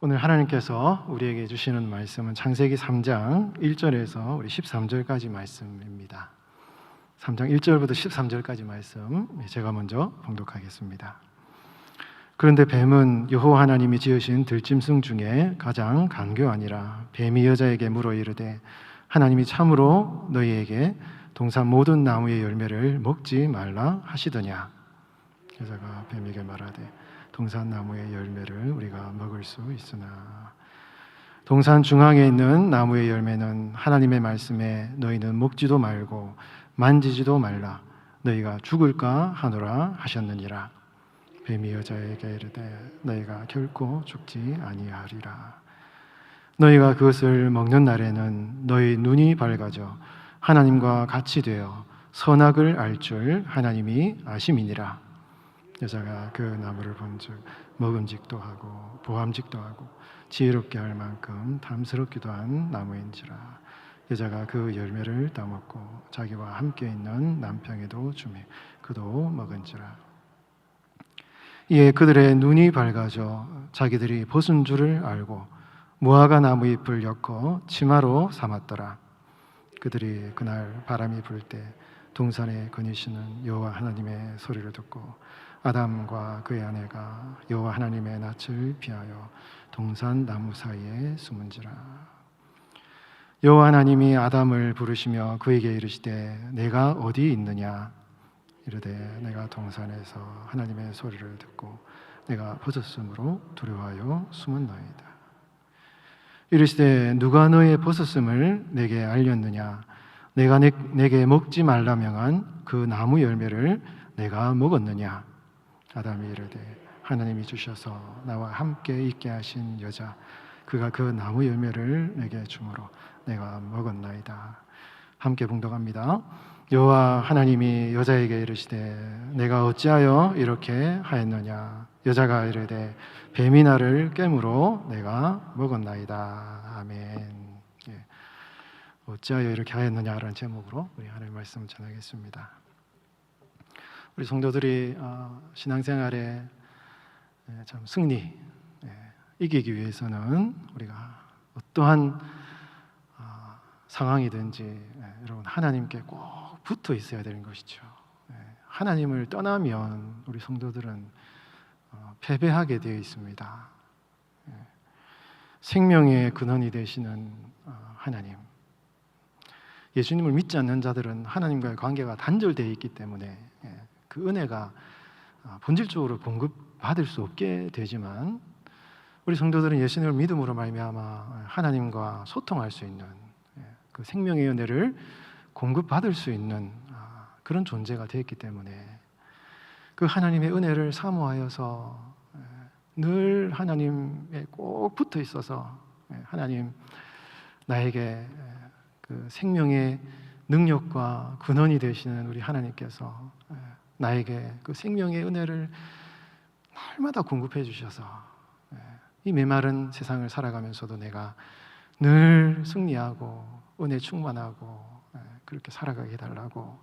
오늘 하나님께서 우리에게 주시는 말씀은 창세기 3장 1절에서 우리 13절까지 말씀입니다. 3장 1절부터 13절까지 말씀 제가 먼저 봉독하겠습니다. 그런데 뱀은 여호와 하나님이 지으신 들짐승 중에 가장 간교하니라. 뱀이 여자에게 물어 이르되 하나님이 참으로 너희에게 동산 모든 나무의 열매를 먹지 말라 하시더냐. 여자가 뱀에게 말하되 동산 나무의 열매를 우리가 먹을 수 있으나 동산 중앙에 있는 나무의 열매는 하나님의 말씀에 너희는 먹지도 말고 만지지도 말라 너희가 죽을까 하노라 하셨느니라. 뱀이 여자에게 이르되 너희가 결코 죽지 아니하리라. 너희가 그것을 먹는 날에는 너희 눈이 밝아져 하나님과 같이 되어 선악을 알 줄 하나님이 아심이니라. 여자가 그 나무를 본즉 먹음직도 하고 보암직도 하고 지혜롭게 할 만큼 탐스럽기도 한 나무인지라. 여자가 그 열매를 따먹고 자기와 함께 있는 남편에도 주매 그도 먹은지라. 이에 그들의 눈이 밝아져 자기들이 벗은 줄을 알고 무화과 나무 잎을 엮어 치마로 삼았더라. 그들이 그날 바람이 불 때 동산에 거니시는 여호와 하나님의 소리를 듣고 아담과 그의 아내가 여호와 하나님의 낯을 피하여 동산 나무 사이에 숨은지라. 여호와 하나님이 아담을 부르시며 그에게 이르시되 내가 어디 있느냐. 이르되 내가 동산에서 하나님의 소리를 듣고 내가 벗었으므로 두려워하여 숨었나이다. 이르시되 누가 너의 벗었음을 내게 알렸느냐. 내가 내게 먹지 말라 명한 그 나무 열매를 내가 먹었느냐. 아담이 이르되 하나님이 주셔서 나와 함께 있게 하신 여자 그가 그 나무 열매를 내게 주므로 내가 먹었나이다. 함께 봉독합니다. 여호와 하나님이 여자에게 이르시되 내가 어찌하여 이렇게 하였느냐. 여자가 이르되 뱀이 나를 깨므로 내가 먹었나이다. 아멘. 어찌하여 이렇게 하였느냐라는 제목으로 우리 하나님의 말씀을 전하겠습니다. 우리 성도들이 신앙생활에 참 승리, 이기기 위해서는 우리가 어떠한 상황이든지 여러분 하나님께 꼭 붙어 있어야 되는 것이죠. 하나님을 떠나면 우리 성도들은 패배하게 되어 있습니다. 생명의 근원이 되시는 하나님, 예수님을 믿지 않는 자들은 하나님과의 관계가 단절되어 있기 때문에 그 은혜가 본질적으로 공급받을 수 없게 되지만 우리 성도들은 예수님을 믿음으로 말미암아 하나님과 소통할 수 있는 그 생명의 은혜를 공급받을 수 있는 그런 존재가 되었기 때문에 그 하나님의 은혜를 사모하여서 늘 하나님에 꼭 붙어 있어서 하나님 나에게 그 생명의 능력과 근원이 되시는 우리 하나님께서 나에게 그 생명의 은혜를 날마다 공급해 주셔서 이 메마른 세상을 살아가면서도 내가 늘 승리하고 은혜 충만하고 그렇게 살아가게 해달라고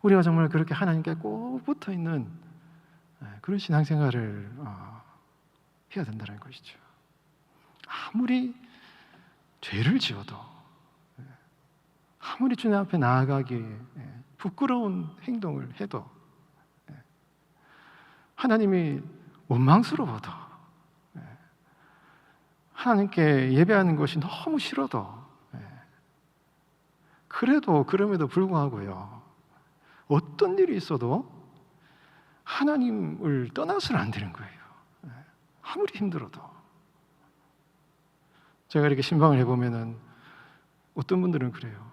우리가 정말 그렇게 하나님께 꼭 붙어 있는 그런 신앙생활을 해야 된다는 것이죠. 아무리 죄를 지어도 아무리 주님 앞에 나아가기 부끄러운 행동을 해도 하나님이 원망스러워도 하나님께 예배하는 것이 너무 싫어도 그래도 그럼에도 불구하고요 어떤 일이 있어도 하나님을 떠나서는 안 되는 거예요. 아무리 힘들어도. 제가 이렇게 신방을 해보면은 어떤 분들은 그래요.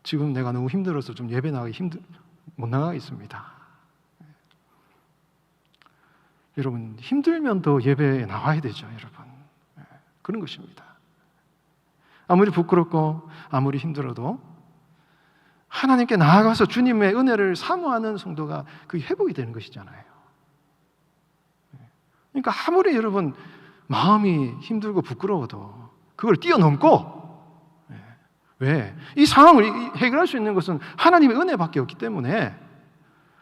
지금 내가 너무 힘들어서 좀 예배 나가기 못 나가겠습니다. 여러분 힘들면 더 예배에 나와야 되죠, 여러분. 그런 것입니다. 아무리 부끄럽고 아무리 힘들어도 하나님께 나아가서 주님의 은혜를 사모하는 성도가 그 회복이 되는 것이잖아요. 그러니까 아무리 여러분 마음이 힘들고 부끄러워도 그걸 뛰어넘고 왜? 이 상황을 해결할 수 있는 것은 하나님의 은혜밖에 없기 때문에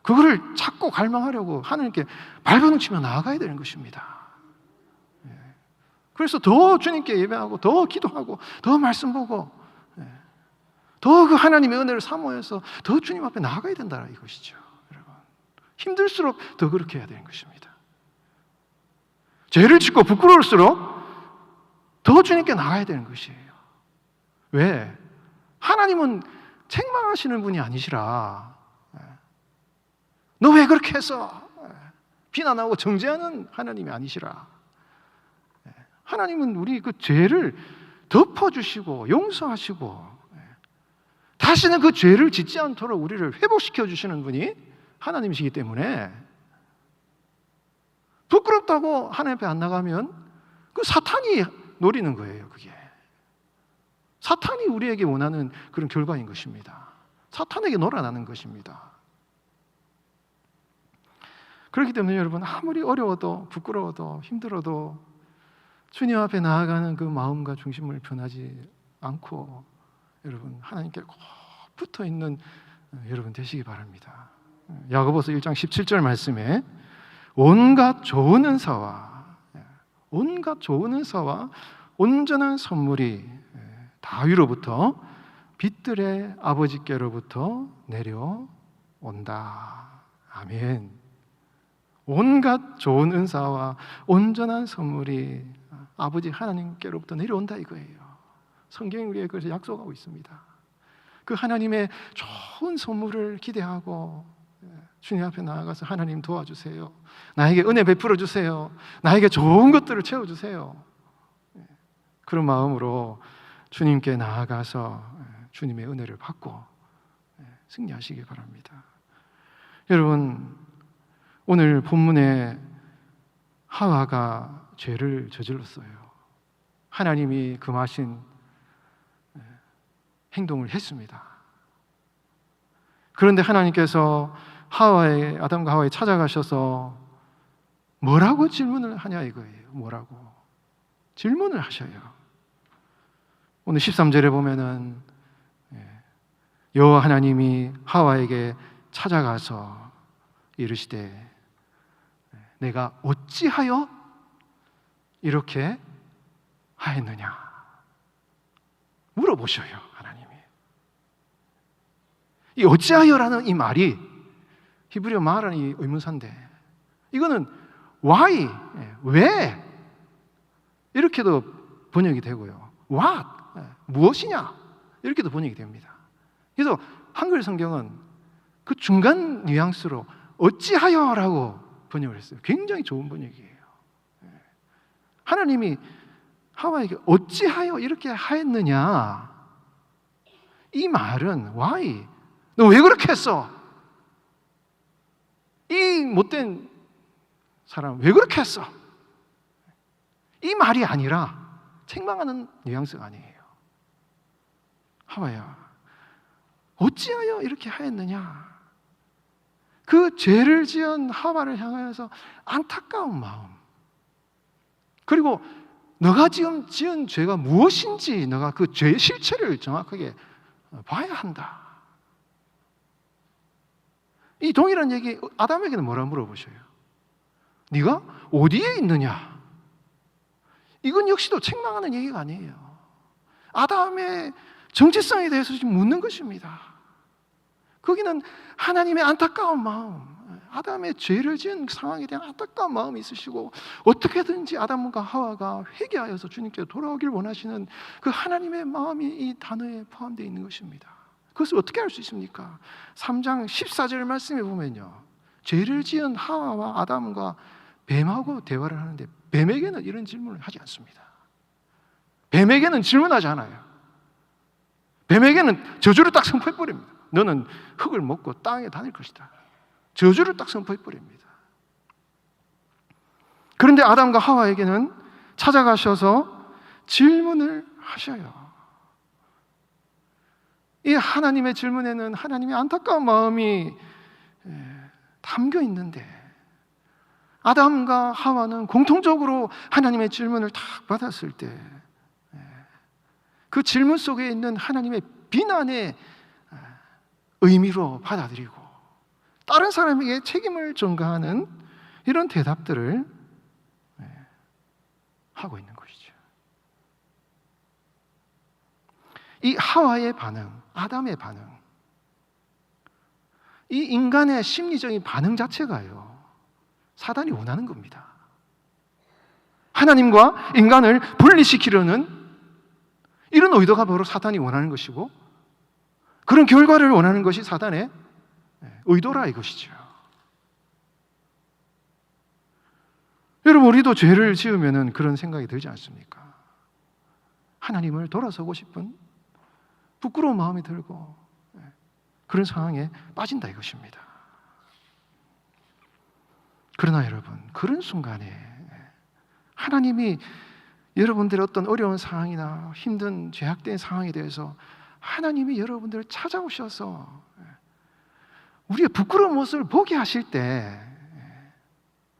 그거를 찾고 갈망하려고 하나님께 발버둥 치며 나아가야 되는 것입니다. 그래서 더 주님께 예배하고 더 기도하고 더 말씀 보고 더 그 하나님의 은혜를 사모해서 더 주님 앞에 나아가야 된다 이것이죠. 여러분, 힘들수록 더 그렇게 해야 되는 것입니다. 죄를 짓고 부끄러울수록 더 주님께 나가야 되는 것이에요. 왜? 하나님은 책망하시는 분이 아니시라. 너 왜 그렇게 해서 비난하고 정죄하는 하나님이 아니시라. 하나님은 우리 그 죄를 덮어주시고 용서하시고 다시는 그 죄를 짓지 않도록 우리를 회복시켜 주시는 분이 하나님이시기 때문에 부끄럽다고 하나님 앞에 안 나가면 그 사탄이 노리는 거예요. 그게 사탄이 우리에게 원하는 그런 결과인 것입니다. 사탄에게 놀아나는 것입니다. 그렇기 때문에 여러분, 아무리 어려워도 부끄러워도 힘들어도 주님 앞에 나아가는 그 마음과 중심을 변하지 않고 여러분 하나님께 꼭 붙어 있는 여러분 되시기 바랍니다. 야고보서 1장 17절 말씀에 온갖 좋은 은사와 온전한 선물이 다 위로부터 빛들의 아버지께로부터 내려온다. 아멘. 온갖 좋은 은사와 온전한 선물이 아버지 하나님께로부터 내려온다 이거예요. 성경이 우리에게 그래서 약속하고 있습니다. 그 하나님의 좋은 선물을 기대하고 주님 앞에 나아가서 하나님 도와주세요. 나에게 은혜 베풀어 주세요. 나에게 좋은 것들을 채워주세요. 그런 마음으로 주님께 나아가서 주님의 은혜를 받고 승리하시기 바랍니다. 여러분, 오늘 본문에 하와가 죄를 저질렀어요. 하나님이 금하신 행동을 했습니다. 그런데 하나님께서 아담과 하와에 찾아가셔서 뭐라고 질문을 하냐 이거예요. 뭐라고 질문을 하셔요. 오늘 13절에 보면은 여호와 하나님이 하와에게 찾아가서 이르시되 내가 어찌하여 이렇게 하였느냐 물어보셔요. 하나님이 이 어찌하여라는 이 말이 히브리어 말하는 이 의문사인데 이거는 why, 왜 이렇게도 번역이 되고요. what, 무엇이냐 이렇게도 번역이 됩니다. 그래서 한글 성경은 그 중간 뉘앙스로 어찌하여라고 번역을 했어요. 굉장히 좋은 번역이에요. 하나님이 하와에게 어찌하여 이렇게 하였느냐 이 말은 why, 너 왜 그렇게 했어? 이 못된 사람 왜 그렇게 했어? 이 말이 아니라 책망하는 뉘앙스가 아니에요. 하와야 어찌하여 이렇게 하였느냐 그 죄를 지은 하와를 향하여서 안타까운 마음 그리고 너가 지금 지은 죄가 무엇인지 너가 그 죄의 실체를 정확하게 봐야 한다. 이 동일한 얘기 아담에게는 뭐라 물어보셔요? 네가 어디에 있느냐? 이건 역시도 책망하는 얘기가 아니에요. 아담의 정체성에 대해서 지금 묻는 것입니다. 거기는 하나님의 안타까운 마음, 아담의 죄를 지은 상황에 대한 안타까운 마음이 있으시고 어떻게든지 아담과 하와가 회개하여서 주님께 돌아오길 원하시는 그 하나님의 마음이 이 단어에 포함되어 있는 것입니다. 그것을 어떻게 할 수 있습니까? 3장 14절 말씀에 보면요, 죄를 지은 하와와 아담과 뱀하고 대화를 하는데 뱀에게는 이런 질문을 하지 않습니다. 뱀에게는 질문하지 않아요. 뱀에게는 저주를 딱 선포해버립니다. 너는 흙을 먹고 땅에 다닐 것이다. 저주를 딱 선포해버립니다. 그런데 아담과 하와에게는 찾아가셔서 질문을 하셔요. 이 하나님의 질문에는 하나님의 안타까운 마음이 담겨 있는데 아담과 하와는 공통적으로 하나님의 질문을 딱 받았을 때 그 질문 속에 있는 하나님의 비난의 의미로 받아들이고 다른 사람에게 책임을 전가하는 이런 대답들을 하고 있는 것이죠. 이 하와의 반응, 아담의 반응, 이 인간의 심리적인 반응 자체가요, 사단이 원하는 겁니다. 하나님과 인간을 분리시키려는 이런 의도가 바로 사단이 원하는 것이고, 그런 결과를 원하는 것이 사단의 의도라 이것이죠. 여러분, 우리도 죄를 지으면 그런 생각이 들지 않습니까? 하나님을 돌아서고 싶은 부끄러운 마음이 들고 그런 상황에 빠진다 이것입니다. 그러나 여러분, 그런 순간에 하나님이 여러분들의 어떤 어려운 상황이나 힘든 죄악된 상황에 대해서 하나님이 여러분들을 찾아오셔서 우리의 부끄러운 모습을 보게 하실 때,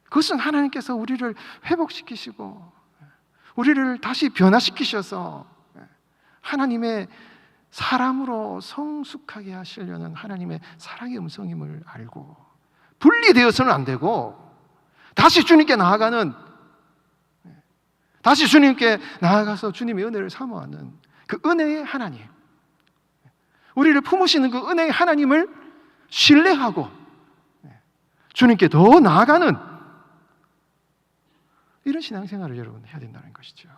그것은 하나님께서 우리를 회복시키시고 우리를 다시 변화시키셔서 하나님의 사람으로 성숙하게 하시려는 하나님의 사랑의 음성임을 알고 분리되어서는 안 되고 다시 주님께 나아가서 주님의 은혜를 사모하는 그 은혜의 하나님, 우리를 품으시는 그 은혜의 하나님을 신뢰하고 주님께 더 나아가는 이런 신앙생활을 여러분 해야 된다는 것이죠.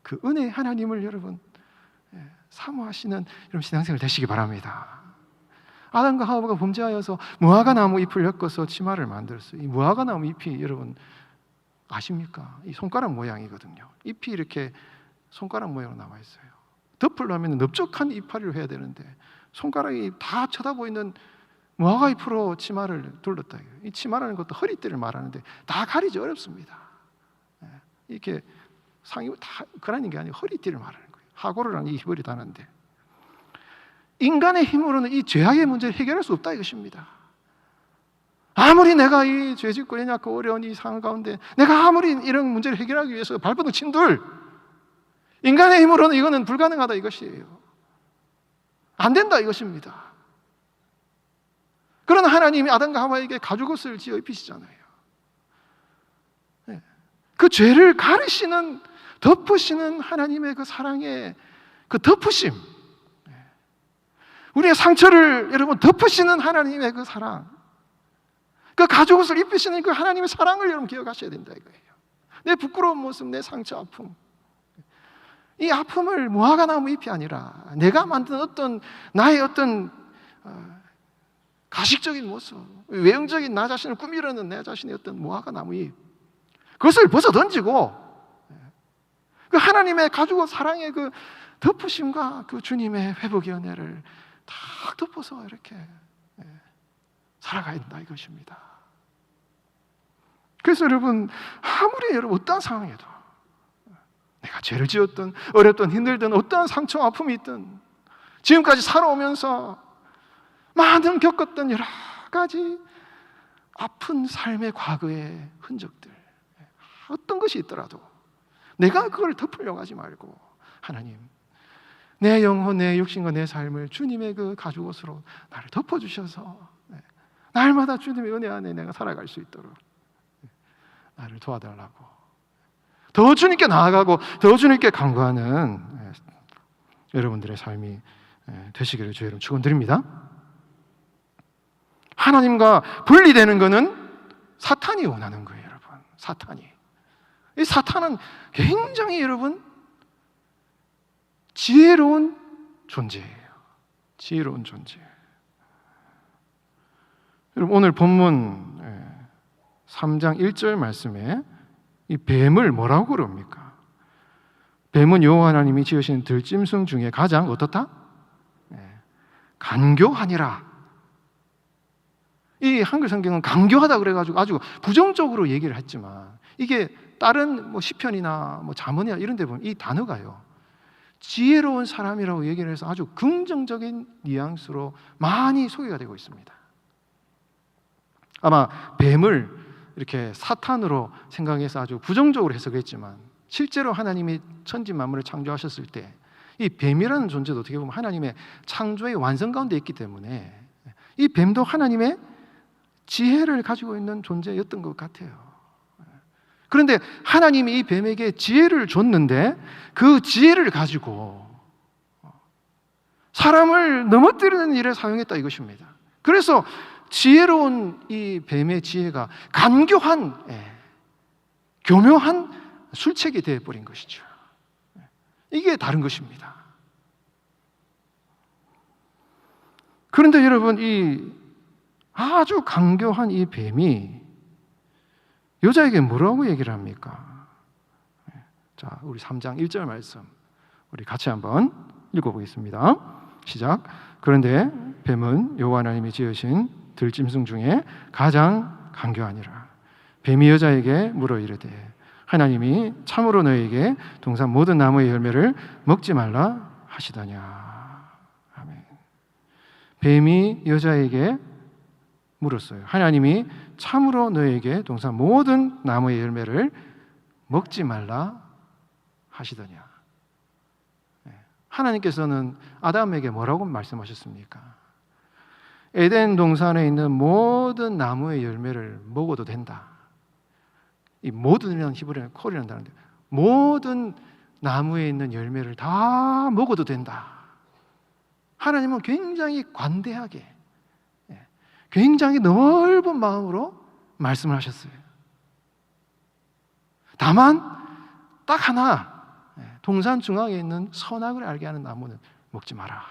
그 은혜의 하나님을 여러분 사모하시는 이런 신앙생활 되시기 바랍니다. 아담과 하와가 범죄하여서 무화과 나무 잎을 엮어서 치마를 만들었어요. 이 무화과 나무 잎이 여러분 아십니까? 이 손가락 모양이거든요. 잎이 이렇게 손가락 모양으로 나와 있어요. 덮으려면 넓적한 이파리를 해야 되는데 손가락이 다 쳐다보이는 무화과 잎으로 치마를 둘렀다. 이 치마라는 것도 허리띠를 말하는데 다 가리기 어렵습니다. 이렇게 상의 다 그라는 게 아니고 허리띠를 말하는 거예요. 하고를 이 희벌이 다는데 인간의 힘으로는 이 죄악의 문제를 해결할 수 없다 이것입니다. 아무리 내가 이 죄짓고 연약하고 어려운 이 상황 가운데 내가 아무리 이런 문제를 해결하기 위해서 발버둥 친들 인간의 힘으로는 이거는 불가능하다 이것이에요. 안 된다 이것입니다. 그러나 하나님이 아담과 하와에게 가죽옷을 지어 입히시잖아요. 그 죄를 가리시는, 덮으시는 하나님의 그 사랑의 그 덮으심, 우리의 상처를 여러분 덮으시는 하나님의 그 사랑, 그 가죽옷을 입히시는 그 하나님의 사랑을 여러분 기억하셔야 된다 이거예요. 내 부끄러운 모습, 내 상처, 아픔, 이 아픔을 무화과 나무 잎이 아니라 내가 만든 어떤 나의 어떤 가식적인 모습, 외형적인 나 자신을 꾸미려는 내 자신의 어떤 무화과 나무 잎, 그것을 벗어 던지고 그 하나님의 가죽옷 사랑의 그 덮으심과 그 주님의 회복의 은혜를 다 덮어서 이렇게 살아가야 된다 이것입니다. 그래서 여러분, 아무리 여러분 어떠한 상황에도 내가 죄를 지었든 어렵든 힘들든 어떠한 상처 아픔이 있든 지금까지 살아오면서 많은 겪었던 여러 가지 아픈 삶의 과거의 흔적들, 어떤 것이 있더라도 내가 그걸 덮으려고 하지 말고 하나님, 내 영혼, 내 육신과 내 삶을 주님의 그 가죽옷으로 나를 덮어주셔서 날마다 주님의 은혜 안에 내가 살아갈 수 있도록 나를 도와달라고, 더 주님께 나아가고 더 주님께 간구하는 여러분들의 삶이 되시기를 주의 이름 축원드립니다. 하나님과 분리되는 것은 사탄이 원하는 거예요, 여러분. 이 사탄은 굉장히 여러분 지혜로운 존재예요. 지혜로운 존재. 여러분, 오늘 본문 3장 1절 말씀에 이 뱀을 뭐라고 그럽니까? 뱀은 여호와 하나님이 지으신 들짐승 중에 가장 어떻다? 간교하니라. 이 한글 성경은 간교하다 그래가지고 아주 부정적으로 얘기를 했지만, 이게 다른 시편이나 잠언이나 이런 데 보면 이 단어가요, 지혜로운 사람이라고 얘기를 해서 아주 긍정적인 뉘앙스로 많이 소개가 되고 있습니다. 아마 뱀을 이렇게 사탄으로 생각해서 아주 부정적으로 해석했지만, 실제로 하나님이 천지 만물을 창조하셨을 때 이 뱀이라는 존재도 어떻게 보면 하나님의 창조의 완성 가운데 있기 때문에 이 뱀도 하나님의 지혜를 가지고 있는 존재였던 것 같아요. 그런데 하나님이 이 뱀에게 지혜를 줬는데 그 지혜를 가지고 사람을 넘어뜨리는 일에 사용했다 이것입니다. 그래서 지혜로운 이 뱀의 지혜가 간교한, 교묘한 술책이 되어버린 것이죠. 이게 다른 것입니다. 그런데 여러분, 이 아주 간교한 이 뱀이 여자에게 뭐라고 얘기를 합니까? 자, 우리 3장 1절 말씀 우리 같이 한번 읽어보겠습니다. 시작. 그런데 뱀은 여호와 하나님이 지으신 들짐승 중에 가장 간교하니라. 뱀이 여자에게 물어 이르되 하나님이 참으로 너에게 동산 모든 나무의 열매를 먹지 말라 하시더냐. 아멘. 뱀이 여자에게 물었어요. 하나님이 참으로 너에게 동산 모든 나무의 열매를 먹지 말라 하시더냐. 하나님께서는 아담에게 뭐라고 말씀하셨습니까? 에덴 동산에 있는 모든 나무의 열매를 먹어도 된다. 이 모든이라는 히브리어는 콜이라는 단어인데 모든 나무에 있는 열매를 다 먹어도 된다. 하나님은 굉장히 관대하게, 굉장히 넓은 마음으로 말씀을 하셨어요. 다만 딱 하나, 동산 중앙에 있는 선악을 알게 하는 나무는 먹지 마라.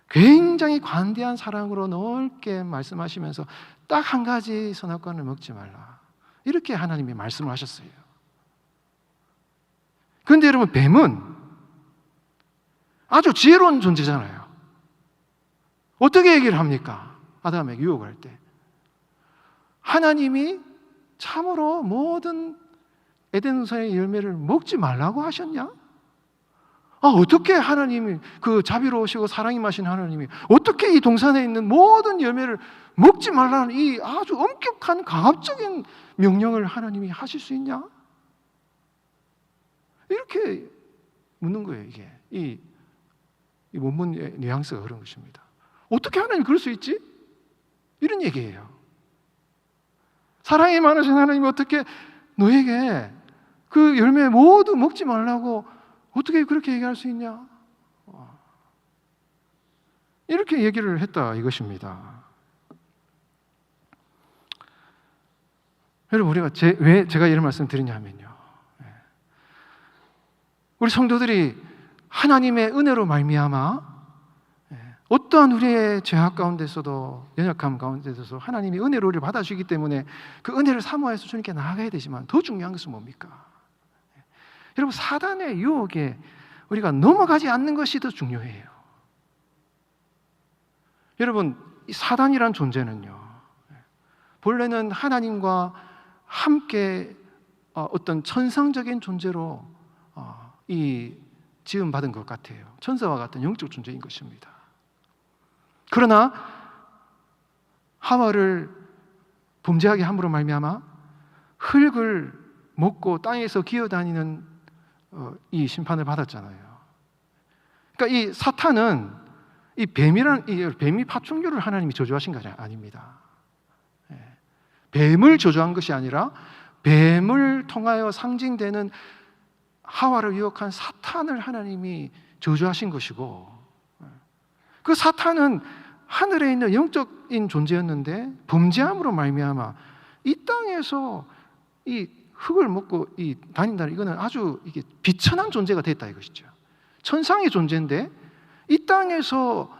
굉장히 관대한 사랑으로 넓게 말씀하시면서 딱 한 가지 선악과를 먹지 말라. 이렇게 하나님이 말씀을 하셨어요. 그런데 여러분, 뱀은 아주 지혜로운 존재잖아요. 어떻게 얘기를 합니까? 아담에게 유혹할 때 하나님이 참으로 모든 에덴 동산의 열매를 먹지 말라고 하셨냐? 어떻게 하나님이, 그 자비로우시고 사랑이 많으신 하나님이 어떻게 이 동산에 있는 모든 열매를 먹지 말라는 이 아주 엄격한 강압적인 명령을 하나님이 하실 수 있냐? 이렇게 묻는 거예요. 이게 이 원문의 뉘앙스가 그런 것입니다. 어떻게 하나님이 그럴 수 있지? 이런 얘기예요. 사랑이 많으신 하나님이 어떻게 너에게 그 열매 모두 먹지 말라고 어떻게 그렇게 얘기할 수 있냐? 이렇게 얘기를 했다 이것입니다. 여러분, 우리가 왜 제가 이런 말씀 드리냐면요, 우리 성도들이 하나님의 은혜로 말미암아 어떠한 우리의 죄악 가운데서도 연약함 가운데서도 하나님이 은혜로 우리를 받아주기 때문에 그 은혜를 사모해서 주님께 나아가야 되지만 더 중요한 것은 뭡니까? 여러분, 사단의 유혹에 우리가 넘어가지 않는 것이 더 중요해요. 여러분, 이 사단이란 존재는요, 본래는 하나님과 함께 어떤 천상적인 존재로 이 지음받은 것 같아요. 천사와 같은 영적 존재인 것입니다. 그러나 하와를 범죄하게 함으로 말미암아 흙을 먹고 땅에서 기어다니는 이 심판을 받았잖아요. 그러니까 이 사탄은 이 뱀이 파충류를 하나님이 저주하신 것이 아닙니다. 뱀을 저주한 것이 아니라 뱀을 통하여 상징되는 하와를 유혹한 사탄을 하나님이 저주하신 것이고, 그 사탄은 하늘에 있는 영적인 존재였는데 범죄함으로 말미암아 이 땅에서 이 흙을 먹고 이 다닌다는, 이거는 아주 이게 비천한 존재가 됐다 이것이죠. 천상의 존재인데 이 땅에서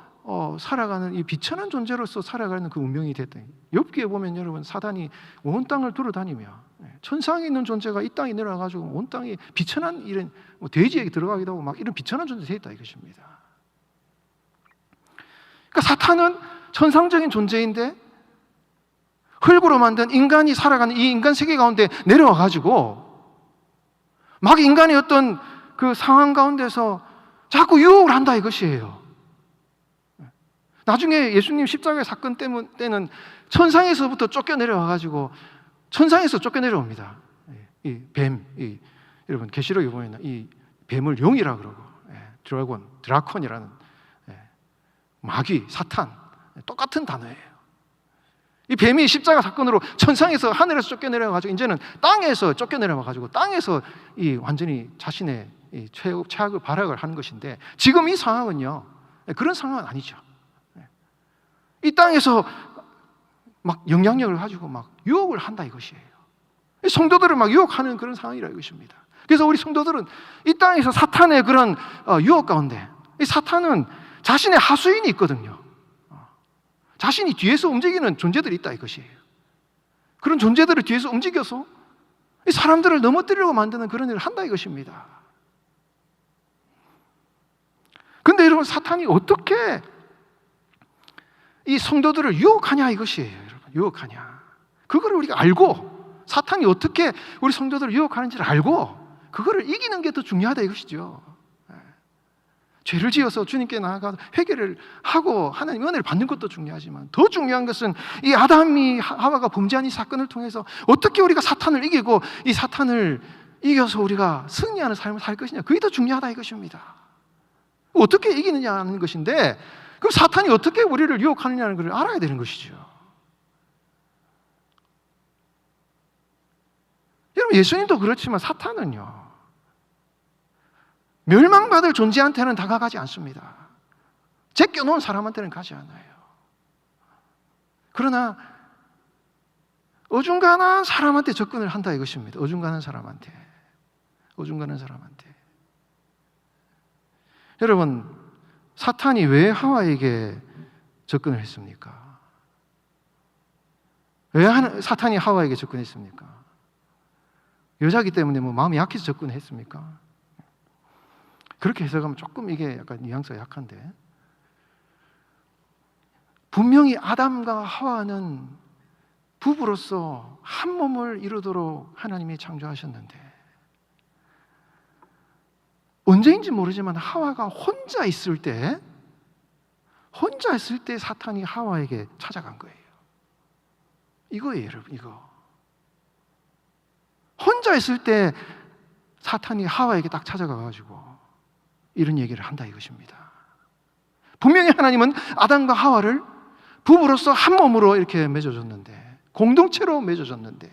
살아가는 이 비천한 존재로서 살아가는 그 운명이 됐다. 욥기에 보면 여러분, 사단이 온 땅을 돌아다니며 천상에 있는 존재가 이 땅에 내려와가지고 온 땅에 비천한 이런 돼지에게 들어가기도 하고 막 이런 비천한 존재 됐다 이것입니다. 그러니까 사탄은 천상적인 존재인데 흙으로 만든 인간이 살아가는 이 인간 세계 가운데 내려와가지고 막 인간의 어떤 그 상황 가운데서 자꾸 유혹을 한다 이것이에요. 나중에 예수님 십자가의 사건 때는 천상에서부터 쫓겨내려와가지고 천상에서 쫓겨내려옵니다. 이 뱀, 여러분 계시록에 보면 이 뱀을 용이라 그러고, 드라콘이라는 마귀, 사탄, 똑같은 단어예요. 이 뱀이 십자가 사건으로 천상에서 하늘에서 쫓겨내려가지고 이제는 땅에서 쫓겨내려가지고 땅에서 이 완전히 자신의 이 최악을 발악을 하는 것인데, 지금 이 상황은요 그런 상황은 아니죠. 이 땅에서 막 영향력을 가지고 막 유혹을 한다 이것이에요. 성도들을 막 유혹하는 그런 상황이라 이것입니다. 그래서 우리 성도들은 이 땅에서 사탄의 그런 유혹 가운데, 이 사탄은 자신의 하수인이 있거든요. 자신이 뒤에서 움직이는 존재들이 있다 이것이에요. 그런 존재들을 뒤에서 움직여서 이 사람들을 넘어뜨리려고 만드는 그런 일을 한다 이것입니다. 그런데 여러분, 사탄이 어떻게 이 성도들을 유혹하냐 이것이에요. 여러분, 유혹하냐, 그거를 우리가 알고, 사탄이 어떻게 우리 성도들을 유혹하는지를 알고 그거를 이기는 게 더 중요하다 이것이죠. 죄를 지어서 주님께 나아가서 회개를 하고 하나님 은혜를 받는 것도 중요하지만, 더 중요한 것은 이 아담이 하와가 범죄한 이 사건을 통해서 어떻게 우리가 사탄을 이기고 이 사탄을 이겨서 우리가 승리하는 삶을 살 것이냐, 그게 더 중요하다 이것입니다. 어떻게 이기느냐는 것인데, 그럼 사탄이 어떻게 우리를 유혹하느냐는 걸 알아야 되는 것이죠. 여러분, 예수님도 그렇지만 사탄은요 멸망받을 존재한테는 다가가지 않습니다. 제껴놓은 사람한테는 가지 않아요. 그러나 어중간한 사람한테 접근을 한다 이것입니다. 어중간한 사람한테. 여러분, 사탄이 왜 하와에게 접근을 했습니까? 왜 사탄이 하와에게 접근했습니까? 여자기 때문에 뭐 마음이 약해서 접근했습니까? 그렇게 해석하면 조금 이게 약간 뉘앙스가 약한데, 분명히 아담과 하와는 부부로서 한 몸을 이루도록 하나님이 창조하셨는데, 언제인지 모르지만 하와가 혼자 있을 때 사탄이 하와에게 찾아간 거예요. 이거예요, 여러분. 이거 혼자 있을 때 사탄이 하와에게 딱 찾아가가지고 이런 얘기를 한다 이것입니다. 분명히 하나님은 아담과 하와를 부부로서 한 몸으로 이렇게 맺어줬는데, 공동체로 맺어줬는데,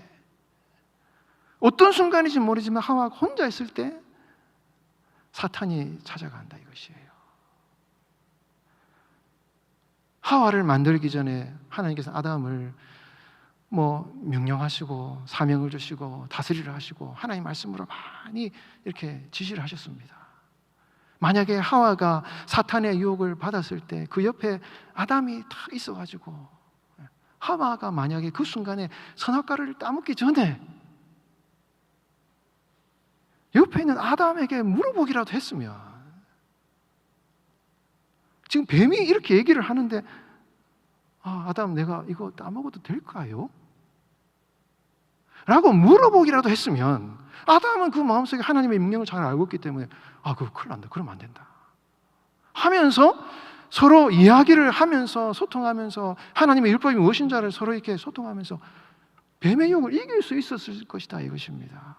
어떤 순간인지 모르지만 하와가 혼자 있을 때 사탄이 찾아간다 이것이에요. 하와를 만들기 전에 하나님께서 아담을 명령하시고 사명을 주시고 다스리려 하시고 하나님 말씀으로 많이 이렇게 지시를 하셨습니다. 만약에 하와가 사탄의 유혹을 받았을 때 그 옆에 아담이 딱 있어가지고, 하와가 만약에 그 순간에 선악과를 따먹기 전에 옆에 있는 아담에게 물어보기라도 했으면, 지금 뱀이 이렇게 얘기를 하는데, 아담, 내가 이거 따먹어도 될까요? 라고 물어보기라도 했으면, 아담은 그 마음속에 하나님의 명령을 잘 알고 있기 때문에 그거 큰일 난다, 그러면 안 된다 하면서 서로 이야기를 하면서 소통하면서 하나님의 율법이 무엇인지를 서로 이렇게 소통하면서 뱀의 유혹을 이길 수 있었을 것이다 이것입니다.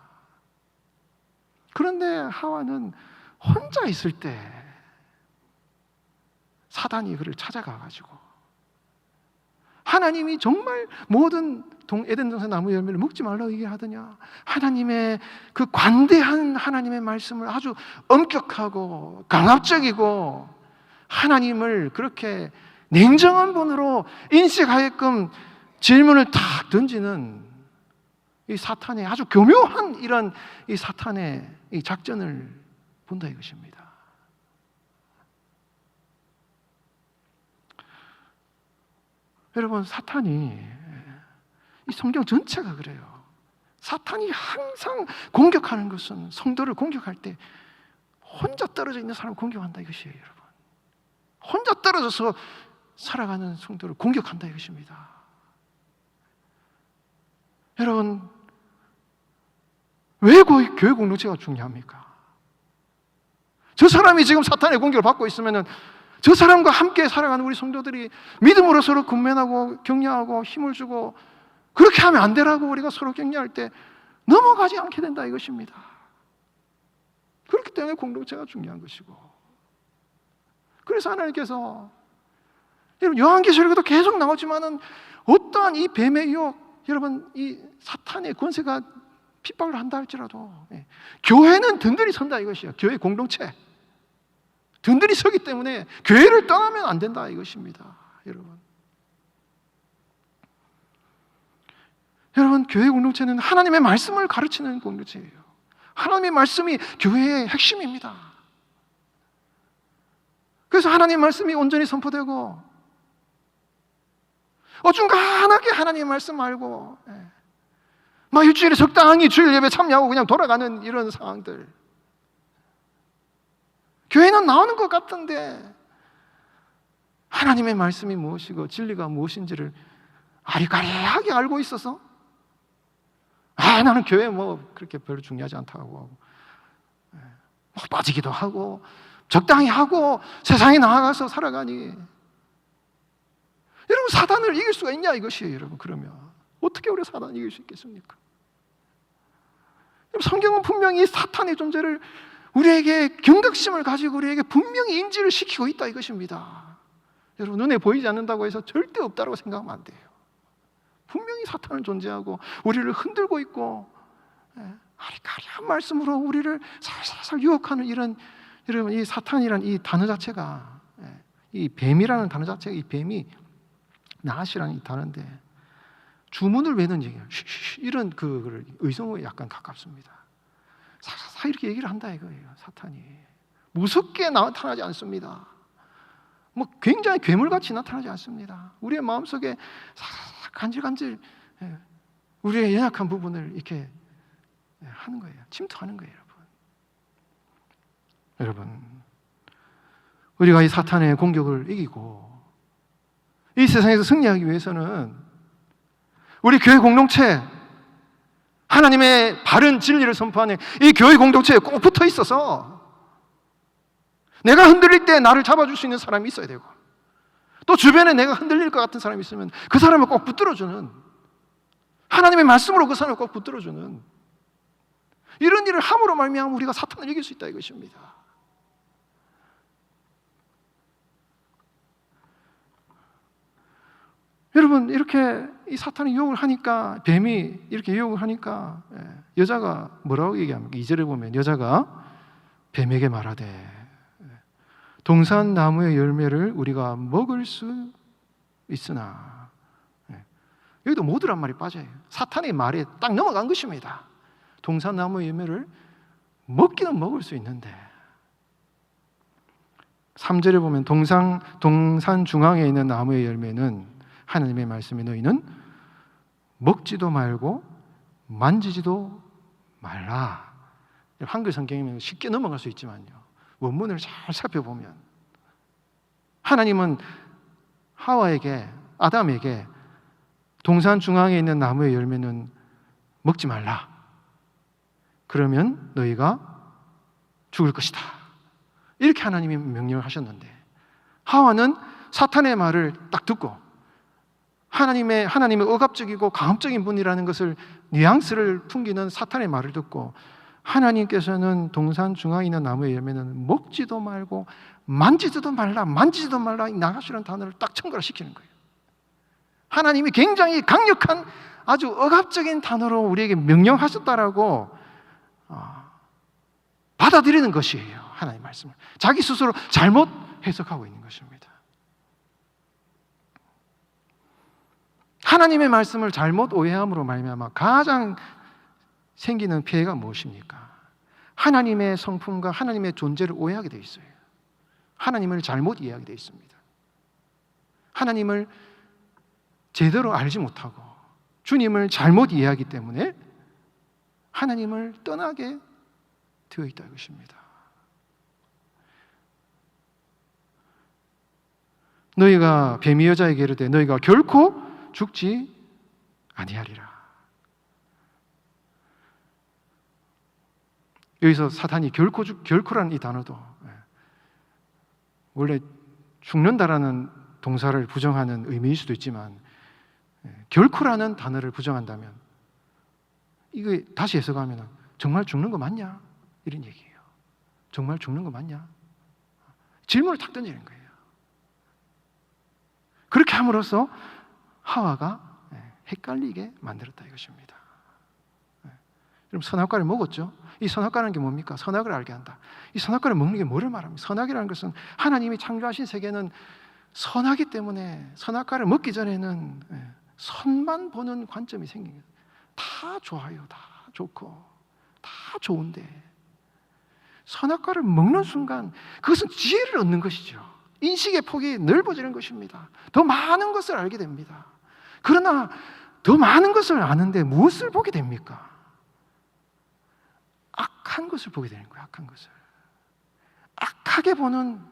그런데 하와는 혼자 있을 때 사단이 그를 찾아가가지고, 하나님이 정말 모든 에덴 동산 나무 열매를 먹지 말라고 얘기하더냐, 하나님의 그 관대한 하나님의 말씀을 아주 엄격하고 강압적이고 하나님을 그렇게 냉정한 분으로 인식하게끔 질문을 탁 던지는 이 사탄의 아주 교묘한 이런 이 사탄의 이 작전을 본다 이것입니다. 여러분, 사탄이, 이 성경 전체가 그래요. 사탄이 항상 공격하는 것은, 성도를 공격할 때 혼자 떨어져 있는 사람을 공격한다 이것이에요. 여러분, 혼자 떨어져서 살아가는 성도를 공격한다 이것입니다. 여러분, 왜 교회 공동체가 중요합니까? 저 사람이 지금 사탄의 공격을 받고 있으면 저 사람과 함께 살아가는 우리 성도들이 믿음으로 서로 군면하고 격려하고 힘을 주고, 그렇게 하면 안 되라고 우리가 서로 격려할 때 넘어가지 않게 된다 이것입니다. 그렇기 때문에 공동체가 중요한 것이고, 그래서 하나님께서, 요한계시록에도 계속 나오지만은 어떠한 이 뱀의 유혹, 여러분 이 사탄의 권세가 핍박을 한다 할지라도 교회는 든든히 선다 이것이에요. 교회 공동체 든든히 서기 때문에 교회를 떠나면 안 된다 이것입니다. 여러분 교회 공동체는 하나님의 말씀을 가르치는 공동체예요. 하나님의 말씀이 교회의 핵심입니다. 그래서 하나님의 말씀이 온전히 선포되고 어중간하게 하나님의 말씀 알고 막 일주일에 적당히 주일 예배 참여하고 그냥 돌아가는 이런 상황들. 교회는 나오는 것 같은데 하나님의 말씀이 무엇이고 진리가 무엇인지를 아리까리하게 알고 있어서 나는 교회 뭐 그렇게 별로 중요하지 않다고 하고 뭐 빠지기도 하고 적당히 하고 세상에 나아가서 살아가니, 여러분 사단을 이길 수가 있냐 이것이에요. 여러분 그러면 어떻게 우리가 사단을 이길 수 있겠습니까? 성경은 분명히 사탄의 존재를 우리에게 경각심을 가지고 우리에게 분명히 인지를 시키고 있다 이것입니다. 여러분 눈에 보이지 않는다고 해서 절대 없다고 생각하면 안 돼요. 분명히 사탄은 존재하고 우리를 흔들고 있고 아리까리한 말씀으로 우리를 살살살 유혹하는 이런, 여러분 이 사탄이란 이 단어 자체가, 이 뱀이라는 단어 자체가, 이 뱀이 나앗이라는 이 단어인데 주문을 외는 얘기예요. 이런 그 의성어에 약간 가깝습니다. 살살 이렇게 얘기를 한다 이거예요. 사탄이 무섭게 나타나지 않습니다. 뭐 굉장히 괴물같이 나타나지 않습니다. 우리의 마음속에 살살 간질간질 우리의 연약한 부분을 이렇게 하는 거예요. 침투하는 거예요. 여러분 우리가 이 사탄의 공격을 이기고 이 세상에서 승리하기 위해서는 우리 교회 공동체, 하나님의 바른 진리를 선포하는 이 교회 공동체에 꼭 붙어 있어서 내가 흔들릴 때 나를 잡아줄 수 있는 사람이 있어야 되고, 또 주변에 내가 흔들릴 것 같은 사람이 있으면 그 사람을 꼭 붙들어주는, 하나님의 말씀으로 그 사람을 꼭 붙들어주는 이런 일을 함으로 말미암아 우리가 사탄을 이길 수 있다 이것입니다. 여러분 이렇게 이 사탄이 유혹을 하니까, 뱀이 이렇게 유혹을 하니까 여자가 뭐라고 얘기합니까? 2절에 보면 여자가 뱀에게 말하되 동산 나무의 열매를 우리가 먹을 수 있으나, 여기도 모두란 말이 빠져요. 사탄의 말에 딱 넘어간 것입니다. 동산 나무의 열매를 먹기는 먹을 수 있는데, 3절에 보면 동산 중앙에 있는 나무의 열매는 하나님의 말씀에 너희는 먹지도 말고 만지지도 말라. 한글 성경이면 쉽게 넘어갈 수 있지만요, 원문을 잘 살펴보면 하나님은 하와에게, 아담에게 동산 중앙에 있는 나무의 열매는 먹지 말라. 그러면 너희가 죽을 것이다. 이렇게 하나님이 명령을 하셨는데, 하와는 사탄의 말을 딱 듣고 하나님의 억압적이고 강압적인 분이라는 것을, 뉘앙스를 풍기는 사탄의 말을 듣고 하나님께서는 동산 중앙에 있는 나무의 열매는 먹지도 말고 만지지도 말라 나가시라는 단어를 딱 첨가를 시키는 거예요. 하나님이 굉장히 강력한 아주 억압적인 단어로 우리에게 명령하셨다라고 받아들이는 것이에요. 하나님의 말씀을 자기 스스로 잘못 해석하고 있는 것입니다. 하나님의 말씀을 잘못 오해함으로 말미암아 가장 생기는 피해가 무엇입니까? 하나님의 성품과 하나님의 존재를 오해하게 돼 있어요. 하나님을 잘못 이해하게 돼 있습니다. 하나님을 제대로 알지 못하고 주님을 잘못 이해하기 때문에 하나님을 떠나게 되어 있다 이것입니다. 너희가 뱀이 여자에게 이르되 너희가 결코 죽지 아니하리라. 여기서 사탄이 결코라는 이 단어도 원래 죽는다라는 동사를 부정하는 의미일 수도 있지만, 결코라는 단어를 부정한다면 이거 다시 해석하면 정말 죽는 거 맞냐? 이런 얘기예요. 정말 죽는 거 맞냐? 질문을 탁 던지는 거예요. 그렇게 함으로써 하와가 헷갈리게 만들었다 이것입니다. 여러분, 선악과를 먹었죠? 이 선악과라는 게 뭡니까? 선악을 알게 한다. 이 선악과를 먹는 게 뭐를 말합니까? 선악이라는 것은 하나님이 창조하신 세계는 선하기 때문에 선악과를 먹기 전에는 선만 보는 관점이 생긴 거예요. 다 좋아요, 다 좋고 다 좋은데 선악과를 먹는 순간 그것은 지혜를 얻는 것이죠. 인식의 폭이 넓어지는 것입니다. 더 많은 것을 알게 됩니다. 그러나 더 많은 것을 아는데 무엇을 보게 됩니까? 악한 것을 보게 되는 거예요. 악한 것을. 악하게 보는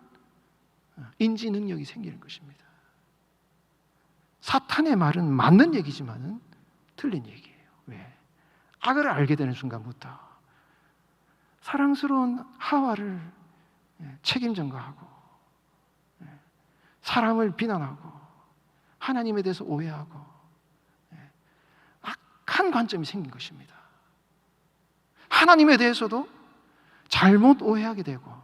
인지 능력이 생기는 것입니다. 사탄의 말은 맞는 얘기지만은 틀린 얘기예요. 왜? 악을 알게 되는 순간부터 사랑스러운 하와를 책임 전가하고 사람을 비난하고 하나님에 대해서 오해하고 악한 관점이 생긴 것입니다. 하나님에 대해서도 잘못 오해하게 되고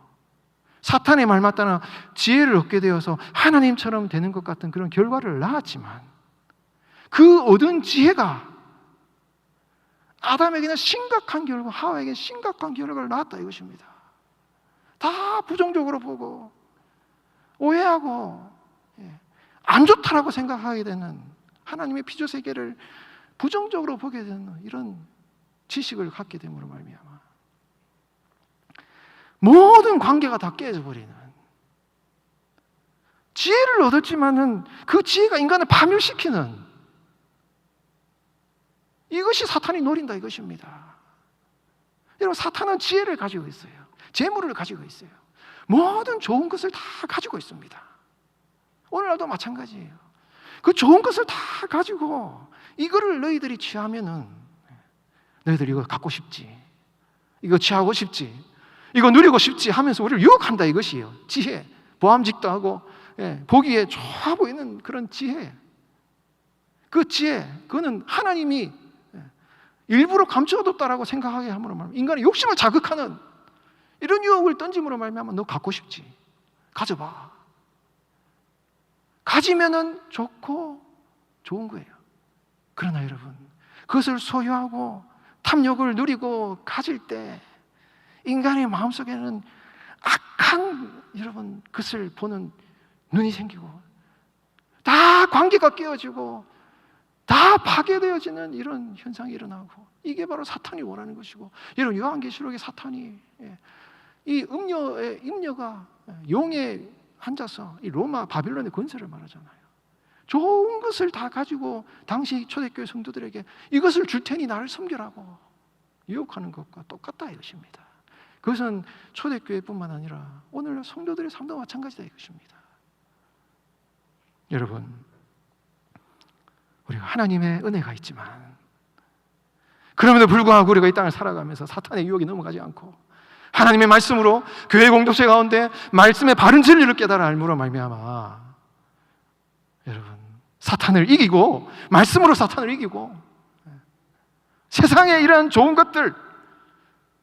사탄의 말 맞다나 지혜를 얻게 되어서 하나님처럼 되는 것 같은 그런 결과를 낳았지만 그 얻은 지혜가 아담에게는 심각한 결과, 하와에게는 심각한 결과를 낳았다 이것입니다. 다 부정적으로 보고 오해하고 안 좋다라고 생각하게 되는 하나님의 피조세계를 부정적으로 보게 되는 이런 지식을 갖게 됨으로 말미암아 모든 관계가 다 깨져버리는, 지혜를 얻었지만은 그 지혜가 인간을 파멸시키는, 이것이 사탄이 노린다 이것입니다. 여러분, 사탄은 지혜를 가지고 있어요. 재물을 가지고 있어요. 모든 좋은 것을 다 가지고 있습니다. 오늘날도 마찬가지예요. 그 좋은 것을 다 가지고 이거를 너희들이 취하면은 너희들 이거 갖고 싶지, 이거 취하고 싶지, 이거 누리고 싶지 하면서 우리를 유혹한다 이것이에요. 지혜, 보암직도 하고 보기에 좋아 보이는 그런 지혜. 그 지혜, 그거는 하나님이 일부러 감춰뒀다라고 생각하게 함으로 말미암아 인간의 욕심을 자극하는 이런 유혹을 던짐으로 말미암아 너 갖고 싶지, 가져봐. 가지면은 좋고 좋은 거예요. 그러나 여러분, 그것을 소유하고 탐욕을 누리고 가질 때 인간의 마음속에는 악한, 여러분, 그것을 보는 눈이 생기고 다 관계가 깨어지고 다 파괴되어지는 이런 현상이 일어나고, 이게 바로 사탄이 원하는 것이고, 여러분, 요한계시록의 사탄이 이 음녀가 용에 앉아서 이 로마 바빌론의 권세를 말하잖아요. 좋은 것을 다 가지고 당시 초대교회 성도들에게 이것을 줄 테니 나를 섬기라고 유혹하는 것과 똑같다 이것입니다. 그것은 초대교회뿐만 아니라 오늘 성도들의 삶도 마찬가지다 이것입니다. 여러분, 우리가 하나님의 은혜가 있지만 그럼에도 불구하고 우리가 이 땅을 살아가면서 사탄의 유혹에 넘어가지 않고 하나님의 말씀으로 교회 공동체 가운데 말씀의 바른 진리를 깨달아 알므로 말미암아 여러분, 사탄을 이기고, 말씀으로 사탄을 이기고, 세상에 이러한 좋은 것들,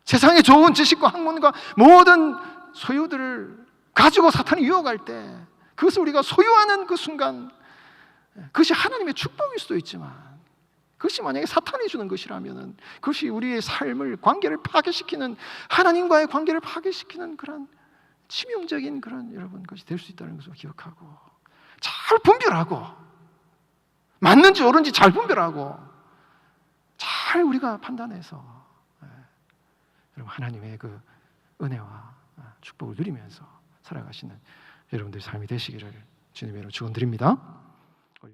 세상의 좋은 지식과 학문과 모든 소유들을 가지고 사탄이 유혹할 때 그것을 우리가 소유하는 그 순간, 그것이 하나님의 축복일 수도 있지만 그것이 만약에 사탄이 주는 것이라면 그것이 우리의 삶을, 관계를 파괴시키는, 하나님과의 관계를 파괴시키는 그런 치명적인 그런, 여러분, 것이 될 수 있다는 것을 기억하고 잘 분별하고, 맞는지 옳은지 잘 분별하고 잘 우리가 판단해서 여러분, 하나님의 그 은혜와 축복을 누리면서 살아가시는 여러분들의 삶이 되시기를 주님의 이름으로 축원드립니다.